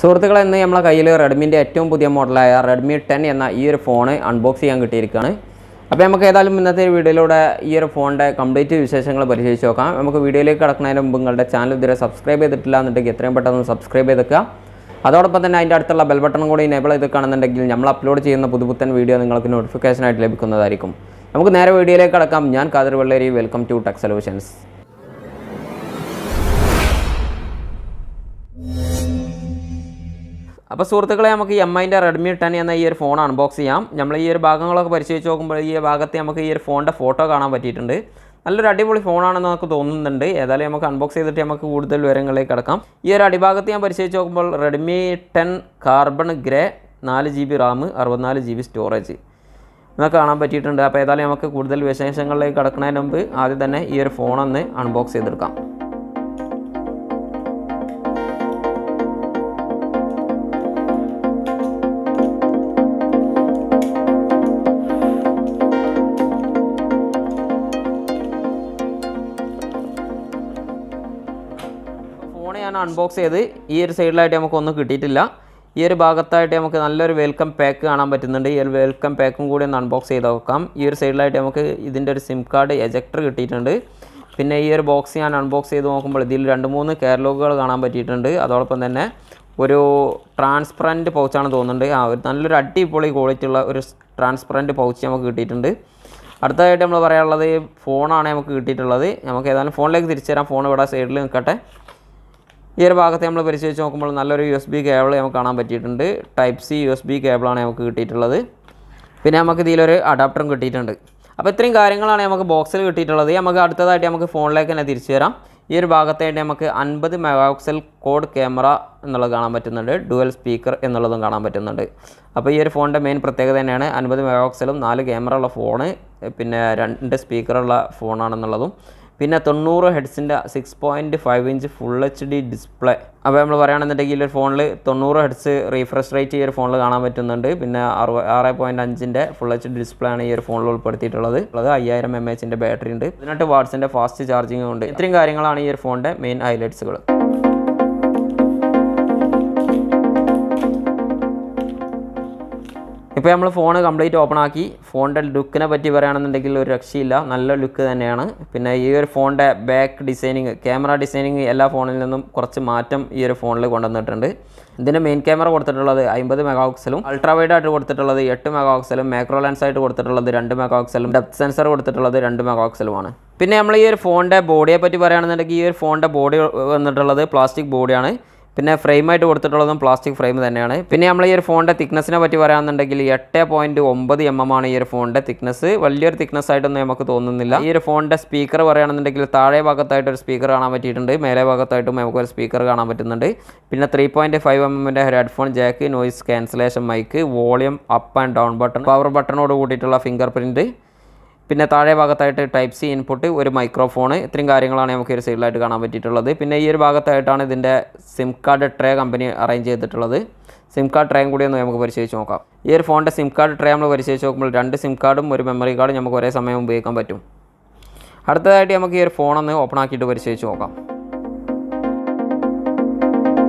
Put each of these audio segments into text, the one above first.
സുഹൃത്തുക്കളെ, ഇന്ന് നമ്മളെ കയ്യിൽ റെഡ്മിൻ്റെ ഏറ്റവും പുതിയ മോഡലായ റെഡ്മി 10 എന്ന ഈ ഒരു ഫോൺ അൺബോക്സ് ചെയ്യാൻ കിട്ടിയിരിക്കുകയാണ്. അപ്പോൾ നമുക്ക് ഏതായാലും ഇന്നത്തെ വീഡിയോയിലൂടെ ഈ ഒരു ഫോണിൻ്റെ കംപ്ലീറ്റ് വിശേഷങ്ങൾ പരിശോധിച്ച് നോക്കാം. നമുക്ക് വീഡിയോയിലേക്ക് കടക്കുന്നതിന് മുമ്പ് നിങ്ങളുടെ ചാനൽ ഇതുവരെ സബ്സ്ക്രൈബ് ചെയ്തിട്ടില്ല എന്നുണ്ടെങ്കിൽ എത്രയും പെട്ടെന്ന് സബ്സ്ക്രൈബ് ചെയ്തേക്കുക. അതോടൊപ്പം തന്നെ അതിൻ്റെ അടുത്തുള്ള ബെൽ ബട്ടൺ കൂടി എനേബിൾ ചെയ്തിരിക്കുകയാണെന്നുണ്ടെങ്കിൽ നമ്മൾ അപ്ലോഡ് ചെയ്യുന്ന പുതുപുത്തൻ വീഡിയോ നിങ്ങൾക്ക് നോട്ടിഫിക്കേഷനായിട്ട് ലഭിക്കുന്നതായിരിക്കും. നമുക്ക് നേരെ വീഡിയോയിലേക്ക് കടക്കാം. ഞാൻ Kader Velleri. Welcome to tech solutions. അപ്പോൾ സുഹൃത്തുക്കളെ, നമുക്ക് എംഐൻ്റെ റെഡ്മി 10 എന്ന ഈ ഒരു ഫോൺ അൺബോക്സ് ചെയ്യാം. നമ്മൾ ഈ ഒരു ഭാഗങ്ങളൊക്കെ പരിശോധിച്ച് നോക്കുമ്പോൾ ഈ ഭാഗത്ത് നമുക്ക് ഈ ഒരു ഫോണിൻ്റെ ഫോട്ടോ കാണാൻ പറ്റിയിട്ടുണ്ട്. നല്ലൊരു അടിപൊളി ഫോണാണെന്ന് നമുക്ക് തോന്നുന്നുണ്ട്. ഏതായാലും നമുക്ക് അൺബോക്സ് ചെയ്തിട്ട് നമുക്ക് കൂടുതൽ വിവരങ്ങളിലേക്ക് കിടക്കാം. ഈ ഒരു അടിഭാഗത്ത് ഞാൻ പരിശോധിച്ച് നോക്കുമ്പോൾ Redmi 10 carbon grey 4GB Ram 64GB storage എന്നൊക്കെ കാണാൻ പറ്റിയിട്ടുണ്ട്. അപ്പോൾ ഏതായാലും നമുക്ക് കൂടുതൽ വിശേഷങ്ങളിലേക്ക് കിടക്കുന്നതിന് മുമ്പ് ആദ്യം തന്നെ ഈ ഒരു ഫോണൊന്ന് അൺബോക്സ് ചെയ്തെടുക്കാം. ഞാൻ അൺബോക്സ് ചെയ്ത് ഈ ഒരു സൈഡിലായിട്ട് നമുക്കൊന്നും കിട്ടിയിട്ടില്ല. ഈ ഒരു ഭാഗത്തായിട്ട് നമുക്ക് നല്ലൊരു വെൽക്കം പാക്ക് കാണാൻ പറ്റുന്നുണ്ട്. ഈ ഒരു വെൽക്കം പാക്കും കൂടി ഒന്ന് അൺബോക്സ് ചെയ്ത് നോക്കാം. ഈ ഒരു സൈഡിലായിട്ട് നമുക്ക് ഇതിൻ്റെ ഒരു സിം കാർഡ് എജക്ടർ കിട്ടിയിട്ടുണ്ട്. പിന്നെ ഈ ഒരു ബോക്സ് ഞാൻ അൺബോക്സ് ചെയ്ത് നോക്കുമ്പോൾ ഇതിൽ 2-3 കാറ്റലോഗുകൾ കാണാൻ പറ്റിയിട്ടുണ്ട്. അതോടൊപ്പം തന്നെ ഒരു ട്രാൻസ്പെറൻറ്റ് പൗച്ചാണ് തോന്നുന്നുണ്ട്. നല്ലൊരു അടിപൊളി ക്വാളിറ്റി ഉള്ള ഒരു ട്രാൻസ്പെറൻറ്റ് പൗച്ച് നമുക്ക് കിട്ടിയിട്ടുണ്ട്. അടുത്തതായിട്ട് നമ്മൾ പറയാനുള്ളത് ഫോണാണ് നമുക്ക് കിട്ടിയിട്ടുള്ളത്. നമുക്ക് ഏതായാലും ഫോണിലേക്ക് തിരിച്ചു തരാം. ഫോൺ ഇവിടെ സൈഡിൽ നിൽക്കട്ടെ. ഈ ഒരു ഭാഗത്ത് നമ്മൾ പരിശോധിച്ച് നോക്കുമ്പോൾ നല്ലൊരു USB കേബിൾ നമുക്ക് കാണാൻ പറ്റിയിട്ടുണ്ട്. Type-C USB കേബിളാണ് നമുക്ക് കിട്ടിയിട്ടുള്ളത്. പിന്നെ നമുക്ക് ഇതിലൊരു അഡാപ്റ്ററും കിട്ടിയിട്ടുണ്ട്. അപ്പോൾ ഇത്രയും കാര്യങ്ങളാണ് നമുക്ക് ബോക്സിൽ കിട്ടിയിട്ടുള്ളത്. നമുക്ക് അടുത്തതായിട്ട് നമുക്ക് ഫോണിലേക്ക് തന്നെ തിരിച്ചു തരാം. ഈ ഒരു ഭാഗത്തായിട്ട് നമുക്ക് 50 മെഗാപിക്സൽ കോഡ് ക്യാമറ എന്നുള്ളത് കാണാൻ പറ്റുന്നുണ്ട്. ഡുവൽ സ്പീക്കർ എന്നുള്ളതും കാണാൻ പറ്റുന്നുണ്ട്. അപ്പോൾ ഈ ഒരു ഫോണിൻ്റെ മെയിൻ പ്രത്യേകത തന്നെയാണ് 50 മെഗാപിക്സലും 4 ക്യാമറ ഉള്ള ഫോണ്, പിന്നെ 2 സ്പീക്കറുള്ള ഫോണാണെന്നുള്ളതും, പിന്നെ 90 ഹെഡ്സിൻ്റെ 6.5 ഇഞ്ച് ഫുൾ HD ഡിസ്പ്ലേ. അപ്പോൾ നമ്മൾ പറയുകയാണെന്നുണ്ടെങ്കിൽ ഈ ഒരു ഫോണിൽ 90 ഹെഡ്സ് റീഫ്രഷ് റേറ്റ് ഈ ഒരു ഫോണിൽ കാണാൻ പറ്റുന്നുണ്ട്. പിന്നെ 6.5 ഫുൾ HD ഡിസ്പ്ലേ ആണ് ഈ ഒരു ഫോണിൽ ഉൾപ്പെടുത്തിയിട്ടുള്ളത്. 5000 mAh ബാറ്ററി ഉണ്ട്. 18 വാട്ട്സിൻ്റെ ഫാസ്റ്റ് ചാർജിങ്ങും ഉണ്ട്. ഇത്രയും കാര്യങ്ങളാണ് ഈ ഒരു ഫോണിൻ്റെ മെയിൻ ഹൈലൈറ്റ്സുകൾ. ഇപ്പോൾ നമ്മൾ ഫോൺ കംപ്ലീറ്റ് ഓപ്പൺ ആക്കി. ഫോണിൻ്റെ ലുക്കിനെ പറ്റി പറയുകയാണെന്നുണ്ടെങ്കിൽ ഒരു രക്ഷയില്ല, നല്ല ലുക്ക് തന്നെയാണ്. പിന്നെ ഈ ഒരു ഫോണിൻ്റെ ബാക്ക് ഡിസൈനിങ്, ക്യാമറ ഡിസൈനിങ് എല്ലാ ഫോണിൽ നിന്നും കുറച്ച് മാറ്റം ഈ ഒരു ഫോണിൽ കൊണ്ടുവന്നിട്ടുണ്ട്. ഇതിൻ്റെ മെയിൻ ക്യാമറ കൊടുത്തിട്ടുള്ളത് 50 മെഗാപിക്സലും, അൾട്രാ വൈഡ് ആയിട്ട് കൊടുത്തിട്ടുള്ളത് 8 മെഗാപിക്സലും, മാക്രോ ലെൻസ് ആയിട്ട് കൊടുത്തിട്ടുള്ളത് 2 മെഗാപിക്സലും, ഡെപ്ത് സെൻസർ കൊടുത്തിട്ടുള്ളത് 2 മെഗാപിക്സലുമാണ്. പിന്നെ നമ്മൾ ഈ ഒരു ഫോണിൻ്റെ ബോഡിയെ പറ്റി പറയുകയാണെന്നുണ്ടെങ്കിൽ ഈ ഒരു ഫോണിൻ്റെ ബോഡി വന്നിട്ടുള്ളത് പ്ലാസ്റ്റിക് ബോഡിയാണ്. പിന്നെ ഫ്രെയിമായിട്ട് കൊടുത്തിട്ടുള്ളതും പ്ലാസ്റ്റിക് ഫ്രെയിം തന്നെയാണ്. പിന്നെ നമ്മൾ ഈ ഒരു ഫോണിൻ്റെ തിക്നെസ്സിനെ പറ്റി പറയുകയാണെന്നുണ്ടെങ്കിൽ 8.9 mm ആണ് ഈ ഒരു ഫോണിൻ്റെ തിക്നെസ്. വലിയൊരു തിക്നെസ് ആയിട്ടൊന്നും നമുക്ക് തോന്നുന്നില്ല. ഈ ഒരു ഫോണിൻ്റെ സ്പീക്കർ പറയുകയാണെന്നുണ്ടെങ്കിൽ താഴെ ഭാഗത്തായിട്ട് ഒരു സ്പീക്കർ കാണാൻ പറ്റിയിട്ടുണ്ട്. മേലെ ഭാഗത്തായിട്ടും നമുക്കൊരു സ്പീക്കർ കാണാൻ പറ്റുന്നുണ്ട്. പിന്നെ 3.5 mm ഒരു headphone jack, noise cancellation mic, volume up and down button, power ബട്ടണോട് കൂടിയിട്ടുള്ള ഫിംഗർ പ്രിൻറ്റ്, പിന്നെ താഴെ ഭാഗത്തായിട്ട് Type-C ഇൻപുട്ട്, ഒരു മൈക്രോഫോൺ. ഇത്രയും കാര്യങ്ങളാണ് നമുക്ക് ഒരു സൈഡിലായിട്ട് കാണാൻ പറ്റിയിട്ടുള്ളത്. പിന്നെ ഈ ഒരു ഭാഗത്തായിട്ടാണ് ഇതിൻ്റെ SIM card tray company arrange ചെയ്തിട്ടുള്ളത്. സിം കാർഡ് ട്രേയും കൂടി ഒന്ന് നമുക്ക് പരിശോധിച്ച് നോക്കാം. ഈ ഒരു ഫോണിൻ്റെ സിം കാർഡ് ട്രേ നമ്മൾ പരിശോധിച്ച് നോക്കുമ്പോൾ 2 സിം കാർഡും ഒരു മെമ്മറി കാർഡും നമുക്ക് ഒരേ സമയം ഉപയോഗിക്കാൻ പറ്റും. അടുത്തതായിട്ട് നമുക്ക് ഈ ഒരു ഫോണൊന്ന് ഓപ്പൺ ആക്കിയിട്ട് പരിശോധിച്ച് നോക്കാം.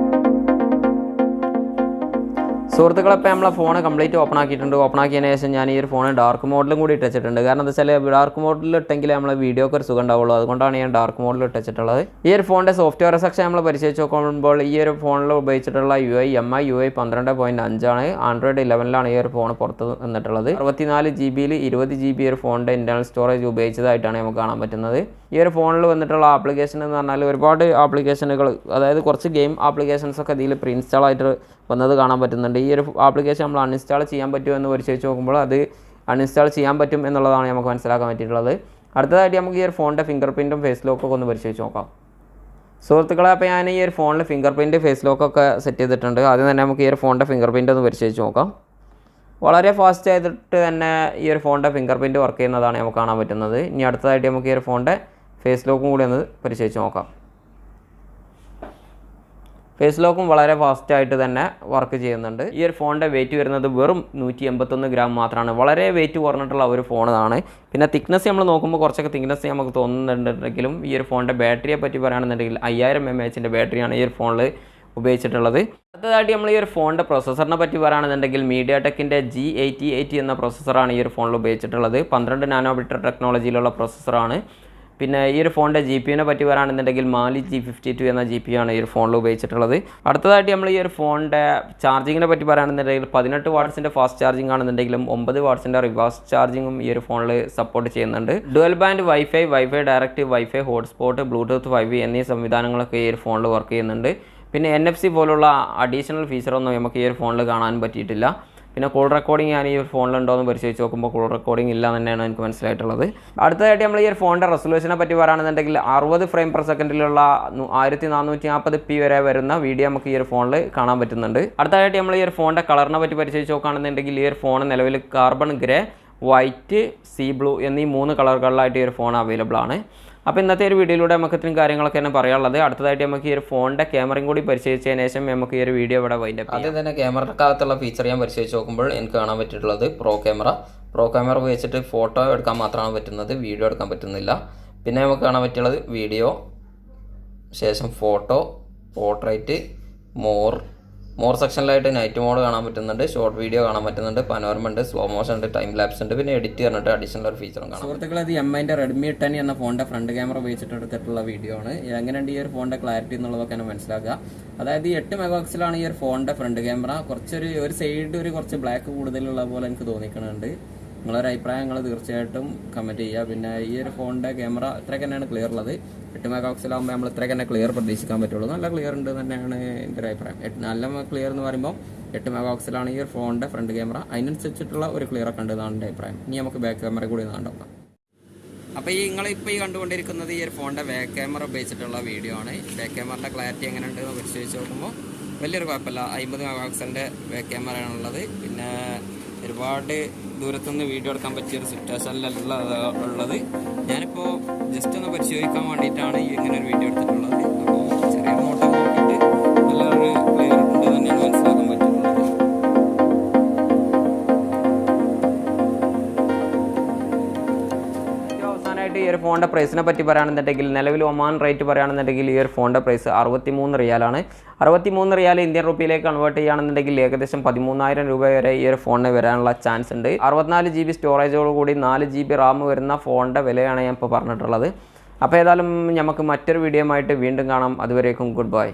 സുഹൃത്തുക്കളെ, ഇപ്പോൾ നമ്മളെ ഫോൺ കംപ്ലീറ്റ് ഓപ്പൺ ആക്കിയിട്ടുണ്ട്. ഓപ്പൺ ആക്കിയതിന് ശേഷം ഞാൻ ഈ ഒരു ഫോൺ ഡാർക്ക് മോഡിലും കൂടി ഇട്ടിട്ടുണ്ട്. കാരണം എന്താ വെച്ചാൽ ഡാർക്ക് മോഡിൽ ഇട്ടെങ്കിൽ നമ്മളെ വീഡിയോക്ക് ഒരു സുഖം ഉണ്ടാവുള്ളൂ. അതുകൊണ്ടാണ് ഞാൻ ഡാർക്ക് മോഡിൽ ഇട്ടിട്ടുള്ളത്. ഈ ഒരു ഫോണിൻ്റെ സോഫ്റ്റ്വെയർ സെക്ഷൻ നമ്മൾ പരിശോധിച്ച് നോക്കുമ്പോൾ ഈ ഒരു ഫോണിൽ ഉപയോഗിച്ചിട്ടുള്ള MI UI 12.5 ആണ്. ആൻഡ്രോയിഡ് 11ലാണ് ഈ ഒരു ഫോൺ പുറത്ത് നിന്നിട്ടുള്ളത്. 64GB 20GB ഒരു ഫോണിൻ്റെ ഇൻറ്റേർണൽ സ്റ്റോറേജ് ഉപയോഗിച്ചതായിട്ടാണ് നമുക്ക് കാണാൻ പറ്റുന്നത്. ഈ ഒരു ഫോണിൽ വന്നിട്ടുള്ള ആപ്ലിക്കേഷൻ എന്ന് പറഞ്ഞാൽ ഒരുപാട് ആപ്ലിക്കേഷനുകൾ, അതായത് കുറച്ച് ഗെയിം ആപ്ലിക്കേഷൻസൊക്കെ ഇതിൽ പ്രീ ഇൻസ്റ്റാൾ ആയിട്ട് വന്നത് കാണാൻ പറ്റുന്നുണ്ട്. ഈ ഒരു ആപ്ലിക്കേഷൻ നമ്മൾ അൺഇൻസ്റ്റാൾ ചെയ്യാൻ പറ്റുമോ എന്ന് പരിശോധിച്ച് നോക്കുമ്പോൾ അത് അൺഇൻസ്റ്റാൾ ചെയ്യാൻ പറ്റും എന്നുള്ളതാണ് നമുക്ക് മനസ്സിലാക്കാൻ പറ്റിയിട്ടുള്ളത്. അടുത്തതായിട്ട് നമുക്ക് ഈ ഒരു ഫോണിൻ്റെ ഫിംഗർ പ്രിൻറ്റും ഫേസ് ലോക്കൊക്കെ ഒന്ന് പരിശോധിച്ച് നോക്കാം. സുഹൃത്തുക്കളെ, അപ്പോൾ ഞാൻ ഈ ഒരു ഫോണിൽ ഫിംഗർ പ്രിൻറ്റ് ഫേസ് ലോക്കൊക്കെ സെറ്റ് ചെയ്തിട്ടുണ്ട്. ആദ്യം തന്നെ നമുക്ക് ഈ ഒരു ഫോണിൻ്റെ ഫിംഗർ പ്രിൻറ്റ് ഒന്ന് പരിശോധിച്ച് നോക്കാം. വളരെ ഫാസ്റ്റ് ആയിട്ട് തന്നെ ഈ ഒരു ഫോണിൻ്റെ ഫിംഗർ പ്രിൻറ്റ് വർക്ക് ചെയ്യുന്നതാണ് നമുക്ക് കാണാൻ പറ്റുന്നത്. ഇനി അടുത്തതായിട്ട് നമുക്ക് ഈ ഒരു ഫോണിൻ്റെ ഫേസ് ലോക്കും കൂടി ഒന്ന് പരിശോധിച്ച് നോക്കാം. ഫേസ് ലോക്കും വളരെ ഫാസ്റ്റായിട്ട് തന്നെ വർക്ക് ചെയ്യുന്നുണ്ട്. ഈ ഒരു ഫോണിൻ്റെ വെയിറ്റ് വരുന്നത് വെറും 181 ഗ്രാം മാത്രമാണ്. വളരെ വെയിറ്റ് കുറഞ്ഞിട്ടുള്ള ഒരു ഫോണാണ്. പിന്നെ തിക്നെസ് നമ്മൾ നോക്കുമ്പോൾ കുറച്ചൊക്കെ തിക്നെസ് നമുക്ക് തോന്നുന്നുണ്ടെങ്കിലും ഈ ഒരു ഫോണിൻ്റെ ബാറ്ററിയെ പറ്റി പറയുകയാണെന്നുണ്ടെങ്കിൽ 5000 mAh ബാറ്ററിയാണ് ഈ ഒരു ഫോണിൽ ഉപയോഗിച്ചിട്ടുള്ളത്. അടുത്തതായിട്ട് നമ്മൾ ഈ ഒരു ഫോണിൻ്റെ പ്രൊസസ്സറിനെ പറ്റി പറയുകയാണെന്നുണ്ടെങ്കിൽ MediaTekൻ്റെ G8080 എന്ന പ്രൊസസ്സറാണ് ഈ ഒരു ഫോണിൽ ഉപയോഗിച്ചിട്ടുള്ളത്. 12 നാനോമീറ്റർ ടെക്നോളജിയിലുള്ള പ്രൊസസ്സറാണ്. പിന്നെ ഈ ഒരു ഫോണിൻ്റെ GPUവിനെ പറ്റി പറയുകയാണെന്നുണ്ടെങ്കിൽ Mali G52 എന്ന GPU ആണ് ഈ ഒരു ഫോണിൽ ഉപയോഗിച്ചിട്ടുള്ളത്. അടുത്തതായിട്ട് നമ്മൾ ഈ ഒരു ഫോണിൻ്റെ ചാർജിങ്ങിനെ പറ്റി പറയുകയാണെന്നുണ്ടെങ്കിൽ 18 വാട്ട്സിൻ്റെ ഫാസ്റ്റ് ചാർജിങ് ആണെന്നുണ്ടെങ്കിലും 9 വാട്ട്സിൻ്റെ റിവേഴ്സ് ചാർജിങ്ങും ഈ ഒരു ഫോണിൽ സപ്പോർട്ട് ചെയ്യുന്നുണ്ട്. Dual band wifi direct wifi hotspot Bluetooth 5 എന്നീ സംവിധാനങ്ങളൊക്കെ ഈ ഒരു ഫോണിൽ വർക്ക് ചെയ്യുന്നുണ്ട്. പിന്നെ NFC പോലുള്ള അഡീഷണൽ ഫീച്ചറൊന്നും നമുക്ക് ഈ ഒരു ഫോണിൽ കാണാൻ പറ്റിയിട്ടില്ല. പിന്നെ കോൾ റെക്കോർഡിംഗ് ഞാൻ ഈ ഒരു ഫോണിലുണ്ടോ എന്ന് പരിശോധിച്ച് നോക്കുമ്പോൾ കോൾ റെക്കോർഡിംഗ് ഇല്ല തന്നെയാണ് എനിക്ക് മനസ്സിലായിട്ടുള്ളത്. അടുത്തതായിട്ട് നമ്മൾ ഈ ഒരു ഫോണിൻ്റെ റെസൊല്യൂഷനെ പറ്റി പറയുകയാണെന്നുണ്ടെങ്കിൽ 60 ഫ്രെയിം പെർ സെക്കൻഡിലുള്ള 1440p വരെ വരുന്ന വീഡിയോ നമുക്ക് ഈ ഒരു ഫോണിൽ കാണാൻ പറ്റുന്നുണ്ട്. അടുത്തതായിട്ട് നമ്മൾ ഈ ഒരു ഫോണിൻ്റെ കളറിനെ പറ്റി പരിശോധിച്ച് നോക്കുകയാണെന്നുണ്ടെങ്കിൽ ഈ ഒരു ഫോൺ നിലവിൽ carbon grey, white, see blue എന്നീ 3 കളറുകളിലായിട്ട് ഈ ഒരു ഫോൺ അവൈലബിൾ ആണ്. അപ്പോൾ ഇന്നത്തെ ഒരു വീഡിയോയിലൂടെ നമുക്ക് ഇത്രയും കാര്യങ്ങളൊക്കെ തന്നെ പറയാനുള്ളത്. അടുത്തതായിട്ട് നമുക്ക് ഈ ഒരു ഫോണിൻ്റെ ക്യാമറയും കൂടി പരിശോധിച്ചതിന് ശേഷം നമുക്ക് ഈ ഒരു വീഡിയോ ഇവിടെ വൈൻഡ് അപ്പ് ചെയ്യാം. ആദ്യം തന്നെ ക്യാമറക്കകത്തുള്ള ഫീച്ചർ ഞാൻ പരിശോധിച്ച് നോക്കുമ്പോൾ എനിക്ക് കാണാൻ പറ്റിയിട്ടുള്ളത് പ്രോ ക്യാമറ ഉപയോഗിച്ചിട്ട് ഫോട്ടോ എടുക്കാൻ മാത്രമാണ് പറ്റുന്നത്, വീഡിയോ എടുക്കാൻ പറ്റുന്നില്ല. പിന്നെ നമുക്ക് കാണാൻ പറ്റുള്ളത് വീഡിയോ, ശേഷം ഫോട്ടോ, പോർട്രേറ്റ്, മോർ സെക്ഷനിലായിട്ട് നൈറ്റ് മോഡ് കാണാൻ പറ്റുന്നുണ്ട്, ഷോർട്ട് വീഡിയോ കാണാൻ പറ്റുന്നുണ്ട്, പനോരമ ഉണ്ട്, സ്ലോ മോഷൻ ഉണ്ട്, ടൈം ലാപ്സ് ഉണ്ട്, പിന്നെ എഡിറ്റ് പറഞ്ഞിട്ട് അഡീഷണൽ ഒരു ഫീച്ചറും കാണാം. സുഹൃത്തുക്കളെ, ഇത് MIൻ്റെ Redmi 10 എന്ന ഫോണിൻ്റെ ഫ്രണ്ട് ക്യാമറ ഉപയോഗിച്ചിട്ട് എടുത്തിട്ടുള്ള വീഡിയോ ആണ്. എങ്ങനെയുണ്ട് ഈ ഒരു ഫോണിൻ്റെ ക്ലാരിറ്റി എന്നുള്ളതൊക്കെ മനസ്സിലാക്കുക. അതായത് 8 മെഗാപിക്സലാണ് ഈ ഒരു ഫോണിൻ്റെ ഫ്രണ്ട് ക്യാമറ. ഒരു സൈഡ് കുറച്ച് ബ്ലാക്ക് കൂടുതലുള്ള പോലെ എനിക്ക് തോന്നിക്കുന്നുണ്ട്. നിങ്ങളൊരു അഭിപ്രായങ്ങൾ തീർച്ചയായിട്ടും കമൻറ്റ് ചെയ്യുക. പിന്നെ ഈ ഒരു ഫോണിൻ്റെ ക്യാമറ ഇത്രയൊക്കെ തന്നെയാണ് ക്ലിയർ ഉള്ളത്. 8 മെഗാപിക്സലാകുമ്പോൾ നമ്മൾ ഇത്രയൊക്കെ തന്നെ ക്ലിയർ പ്രതീക്ഷിക്കാൻ പറ്റുള്ളൂ. നല്ല ക്ലിയർ ഉണ്ട് തന്നെയാണ് എൻ്റെ ഒരു അഭിപ്രായം. നല്ല ക്ലിയർ എന്ന് പറയുമ്പോൾ 8 മെഗാപിക്സലാണ് ഈ ഒരു ഫോണിൻ്റെ ഫ്രണ്ട് ക്യാമറ. അതിനനുസരിച്ചിട്ടുള്ള ഒരു ക്ലിയർ ഒക്കെ ഉണ്ട് എന്നാണ് എൻ്റെ അഭിപ്രായം. ഇനി നമുക്ക് ബാക്ക് ക്യാമറ കൂടി കണ്ടോക്കാം. അപ്പോൾ നിങ്ങളിപ്പോൾ ഈ കണ്ടുകൊണ്ടിരിക്കുന്നത് ഈ ഒരു ഫോണിൻ്റെ ബാക്ക് ക്യാമറ ഉപയോഗിച്ചിട്ടുള്ള വീഡിയോ ആണ്. ബാക്ക് ക്യാമറയുടെ ക്ലാരിറ്റി എങ്ങനെയുണ്ട് എന്ന് പരിശോധിച്ച് നോക്കുമ്പോൾ വലിയൊരു കുഴപ്പമില്ല. 50 മെഗാപിക്സലിൻ്റെ ബാക്ക് ക്യാമറയാണുള്ളത്. പിന്നെ ഒരുപാട് ദൂരത്തുനിന്ന് വീഡിയോ എടുക്കാൻ പറ്റിയൊരു സിറ്റുവേഷനിലുള്ള ഉള്ളത്. ഞാനിപ്പോൾ ജസ്റ്റ് ഒന്ന് പരിശോധിക്കാൻ വേണ്ടിയിട്ടാണ് ഇങ്ങനെ ഒരു വീഡിയോ എടുത്തിട്ടുള്ളത്. അപ്പോൾ ചെറിയൊരു നോട്ടം നോക്കിയിട്ട് നല്ലൊരു ക്ലിയർ ഉണ്ട് തന്നെയാണ് മനസ്സിലാക്കാൻ പറ്റുന്നത്. അവസാനമായിട്ട് ഈ ഒരു ഫോണിൻ്റെ പ്രൈസിനെ പറ്റി പറയുകയാണെന്നുണ്ടെങ്കിൽ നിലവിൽ ഒമാൻ റേറ്റ് പറയുകയാണെന്നുണ്ടെങ്കിൽ ഈ ഒരു ഫോണിൻ്റെ പ്രൈസ് 63 റിയാലാണ്. 63 റിയാൽ ഇന്ത്യൻ റുപ്പിയിലേക്ക് കൺവേർട്ട് ചെയ്യുകയാണെന്നുണ്ടെങ്കിൽ ഏകദേശം 13,000 രൂപ വരെ ഈ ഒരു ഫോണിന് വരാനുള്ള ചാൻസ് ഉണ്ട്. 64 GB സ്റ്റോറേജോട് കൂടി 4 GB റാം വരുന്ന ഫോണിൻ്റെ വിലയാണ് ഞാൻ ഇപ്പോൾ പറഞ്ഞിട്ടുള്ളത്. അപ്പോൾ ഏതായാലും നമുക്ക് മറ്റൊരു വീഡിയോ ആയിട്ട് വീണ്ടും കാണാം. അതുവരേക്കും ഗുഡ് ബൈ.